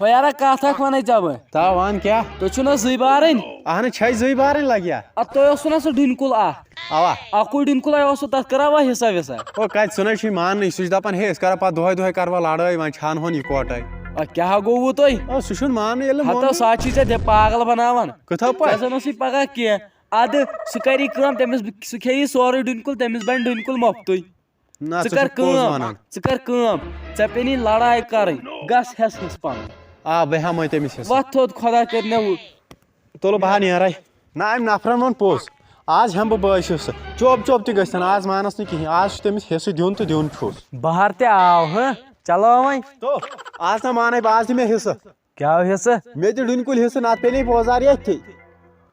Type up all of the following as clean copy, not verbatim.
ہو یارا کتھ اکھ ونے ژےٚ بہٕ تا وان کیا تُہۍ چھِو نہ زٕے بارٕنۍ اہن چھے زٕے بارٕنۍ لگیا ادٕ تۄہہِ اوسوٕ نا سُہ ڈُنۍ کُل اکھ اوا اکُے ڈُنۍ کُلے اوسوٕ تتھ کراوا حصہ وِصہ او کتہِ سُہ نَے چھُے ماننٕے سُہ چھُ دپان ہے أسۍ کرو پتہٕ دۄہے دۄہے کروا لڑٲے وۄنۍ چھان ہون یِکوٹے کیاہ گوٚووٕ تۄہہِ او سُہ چھُنہٕ ماننٕے ییٚلہِ نہٕ ہتو مونُے سُہ چھُے ژےٚ پاگل بناوان کٕتھو ژےٚ پٲٹھۍ زن اوسُے پگاہ کینٛہہ ادٕ سُہ کری کٲم تٔمِس سُہ کھیٚیہِ سورُے ڈُنۍ کُل تٔمِس بنہِ ڈُنۍ کُل مۄفتٕے نہ ژٕ ژٕ کر چھُکھ پوٚز کٲم وَنان ژٕ کر کٲم ژےٚ پیٚنی لڑاے کرٕنۍ گژھ ہٮ۪س حصہٕ پنُن آ بہٕ ہٮ۪مے تٔمِس حِصہٕ وتھ تھوٚد خۄدا کٔرنو تُل بہٕ ہا نیرے نہ أمۍ نفرن ووٚن پوٚز آز ہٮ۪مہٕ بہٕ بٲیِس حِصہٕ چوب چوب تہِ گژھن آز مانس نہٕ کِہینۍ آز چھُ تٔمِس حِصہٕ دیُن تہٕ دیُن چھُس بہار تہِ آو ہہ چلو وۄنۍ تو آز نہ مانے بہٕ آز دِ مےٚ حِصہٕ کیٛاہ حصہٕ مےٚ دِ ڈُنۍ کُلۍ حِصہٕ نتہٕ پیٚلے بوزار ییٚتھی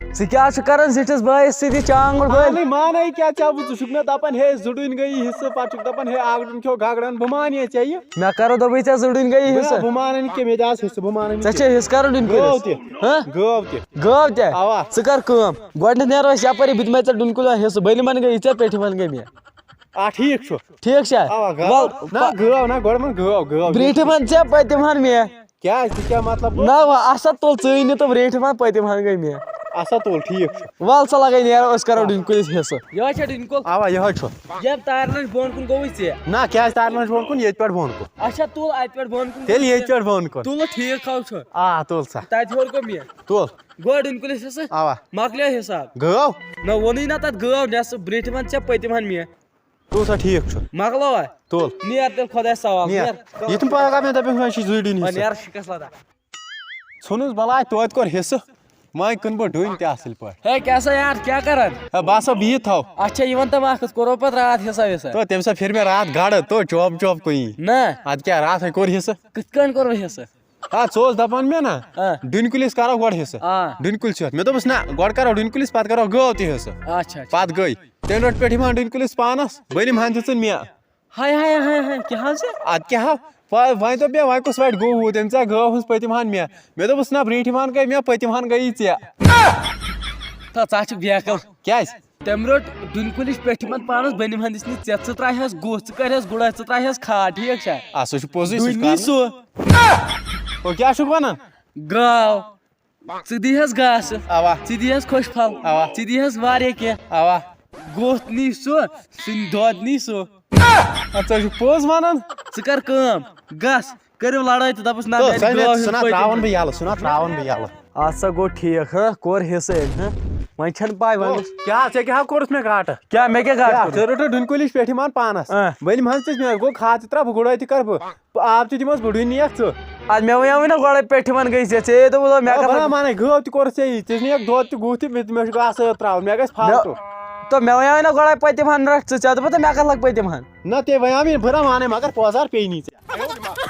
ژٕ کیٛاہ چھُ کران زِٹھِس بٲیِس سۭتۍ چانگُڑ بٲلۍ مانے کیٛاہ ژےٚ ژٕ چھُکھ مےٚ دپان ہے زٕ ڈُنۍ گٔیی حِصہٕ پتہٕ چھُکھ دپان ہے اکھ ڈوٗن کھیو گگرن بہٕ مانے ژےٚ یہِ مےٚ کرو دوٚپُے ژےٚ زٕ ڈوٗنۍ گٔیی حصہٕ بہٕ مانے نہٕ کینٛہہ مےٚ دِ آز حِصہٕ بہٕ مانے ژےٚ چھے حصہٕ کرُن ڈوٗنۍ گٲو کُلِس تہِ ہہ گٲو تہِ گٲو تہِ اوا ژٕ کر کٲم گۄڈٕنیتھ نیرو أسۍ یپٲری بہٕ دِمے ژےٚ ڈوٗنۍ کُلۍ حصہٕ بٔلِمن گٔیی ژےٚ پیٚٹھِمن گٔے مےٚ آ ٹھیٖک چھُ ٹھیٖک چھا اوا گٲو نہ گٲو نہ گۄڈٕ وَن گٲو گٲو برٛیٖٹھِمن ژےٚ پٔتِمن مےٚ کیٛازِ تہِ کیٛاہ مطلب نہ وۄنۍ اَسا تُل ژٕے نہٕ تہٕ برٛیٖٹھِمن پٔتِمن گٔے مےٚ اَسا تُل ٹھیٖک چھُ وَل سا لگے نیرو أسۍ کرو ڈوٗنۍ کُلِس حصہٕ یِہوے چھا ڈوٗنۍ کُل اوا یِہوے چھُ ییٚمہِ تارِ نِش بۄن کُن گوٚوُے ژےٚ نہ کیٛازِ تارِ منٛز بۄن کُن ییٚتہِ پٮ۪ٹھ بۄن کُن اچھا تُل اَتہِ پٮ۪ٹھ بۄن کُن تیٚلہِ ییٚتہِ پٮ۪ٹھ بۄن کُن تُل ٹھیٖک ہاو چھُ آ تُل سا تَتہِ ہیوٚر گوٚو مےٚ تُل گوٚو ڈوٗنۍ کُلِس حصہٕ اوا مۄکلیو حِساب گٲو نہ ووٚنُے نہ تتھ گٲو نٮ۪صف برٛیٖٹھِمن ژےٚ پٔتِمن مےٚ تُل سا ٹھیٖک چھُ مۄکلووا تُل نیر تیٚلہِ خۄدایس سوال نیر نیر یہِ تِم پگاہ مےٚ دپٮ۪کھ وۄنۍ چھُے زٕے ڈوٗنۍ حِصہٕ نیر شِکس لدا ژھُنُس بلاے توتہِ کوٚر حِصہٕ وۄنۍ کٕنہٕ بہٕ ڈوٗنۍ تہِ اصٕل پٲٹھۍ ہے کیٛاہ سا یار کیٛاہ کران ہے بہٕ ہسا بِہِتھ تھاو اچھا یہِ وَن تہٕ اکھ کَتھ کوٚروا پتہٕ راتھ حِساب وِساب تو تمہِ ساتہٕ پھِر مےٚ راتھ گڑٕ تو چوب چوب کُنی نہ ادٕ کیٛاہ راتھے کوٚر حِصہٕ کِتھ کٔنۍ کوٚروٕ حِصہٕ آ ژٕ اوس دپان مےٚ نا ڈوٗنۍ کُلِس کرو گۄڈٕ حِصہٕ آ ڈوٗنۍ کُلۍ چھِ مےٚ دوٚپُس نہ گۄڈٕ کرو ڈوٗنۍ کُلِس پتہٕ کرو گٲو تہِ حِصہٕ اچھا اچھا پتہٕ گٔے تمہِ روٚٹ پٮ۪ٹھ یِوان ڈوٗنۍ کُلِس پانس بٔلِم ہن دِژٕن مےٚ ہاے ہاے ہاے ہاے کیٛاہ حظ ادٕ کیٛاہ ہا وۄنۍ دوٚپ مےٚ وۄنۍ کُس وَٹہِ گوٚو ہُہ تٔمۍ ژاے گٲو ہٕنٛز پٔتِم ہن مےٚ دوٚپُس نہ برٛیٖٹھِم ہن گٔے مےٚ پٔتِم ہن گٔیی ژےٚ ژٕ چھُکھ بیکل کیٛازِ تٔمۍ روٚٹ ڈوٗنۍ کُلِس پیٚٹھِمن پانس بٔنِم ہن دِژ نہٕ ژےٚ ژٕ ترٛاوہس گُہہ ژٕ کرہس گُڑٲے ژٕ ترٛاوہس کھاد ٹھیٖک چھا آ سُہ چھُ پوٚزُے ڈوٗنۍ نی سُہ ہُہ کیٛاہ چھُکھ وَنان گاو ژٕ دِیہس گاسہٕ اوا ژٕ دِیہس خۄش پھل اوا ژٕ دِیہس واریاہ کینٛہہ اوا گُہہ نی سُہ سُنٛد دۄد نی سُہ ژٕ چھُکھ پوٚز وَنان ژٕ کر کٲم گژھ کٔرِو لڑٲے تہٕ دپُس نہ سُہ نہ ترٛاوَن بہٕ یَلہٕ سُہ نہ ترٛاوَن بہٕ یَلہٕ اَدٕ سا گوٚو ٹھیٖک ہہ کوٚر حِصہٕ أمۍ ہہ وۄنۍ چھنہٕ پاے وۄنۍ کیٛاہ ژےٚ کیٛاہ کوٚرُتھ مےٚ گاٹہٕ کیٛاہ مےٚ کیٛاہ گاٹہٕ ژےٚ روٚٹُتھ ڈوٗنۍ کُلِس پٮ۪ٹھ یِوان پانس بٔلِم ہن تہِ مےٚ گوٚو کھاد تہِ ترٛاو بہٕ گُڑٲے تہِ کرٕ بہٕ آب تہِ دِمس بہٕ ڈوٗنۍ نِیَکھ ژٕ ادٕ مےٚ وَنیوٕے نہ گۄڈے پیٚٹھِمن گٔے ژےٚ دوٚپُس مےٚ بہٕ مانے گٲو تہِ کوٚرُتھ ژےٚ یی ژےٚ نِیَکھ دۄد تہِ گُہہ تہِ مےٚ چھُ گاسہٕ ٲد ترٛاوُن مےٚ گژھِ فالتوٗ تہٕ مےٚ وَنیوٕے نہ گۄڈے پٔتِم ہن رَٹھ ژٕ ژےٚ دوٚپُتھ مےٚ کتھ لگ پٔتِم ہن نہ تے وَنیو مےٚ بہٕ نہ مانے مگر پوزار پیٚیہِ نہٕ ژےٚ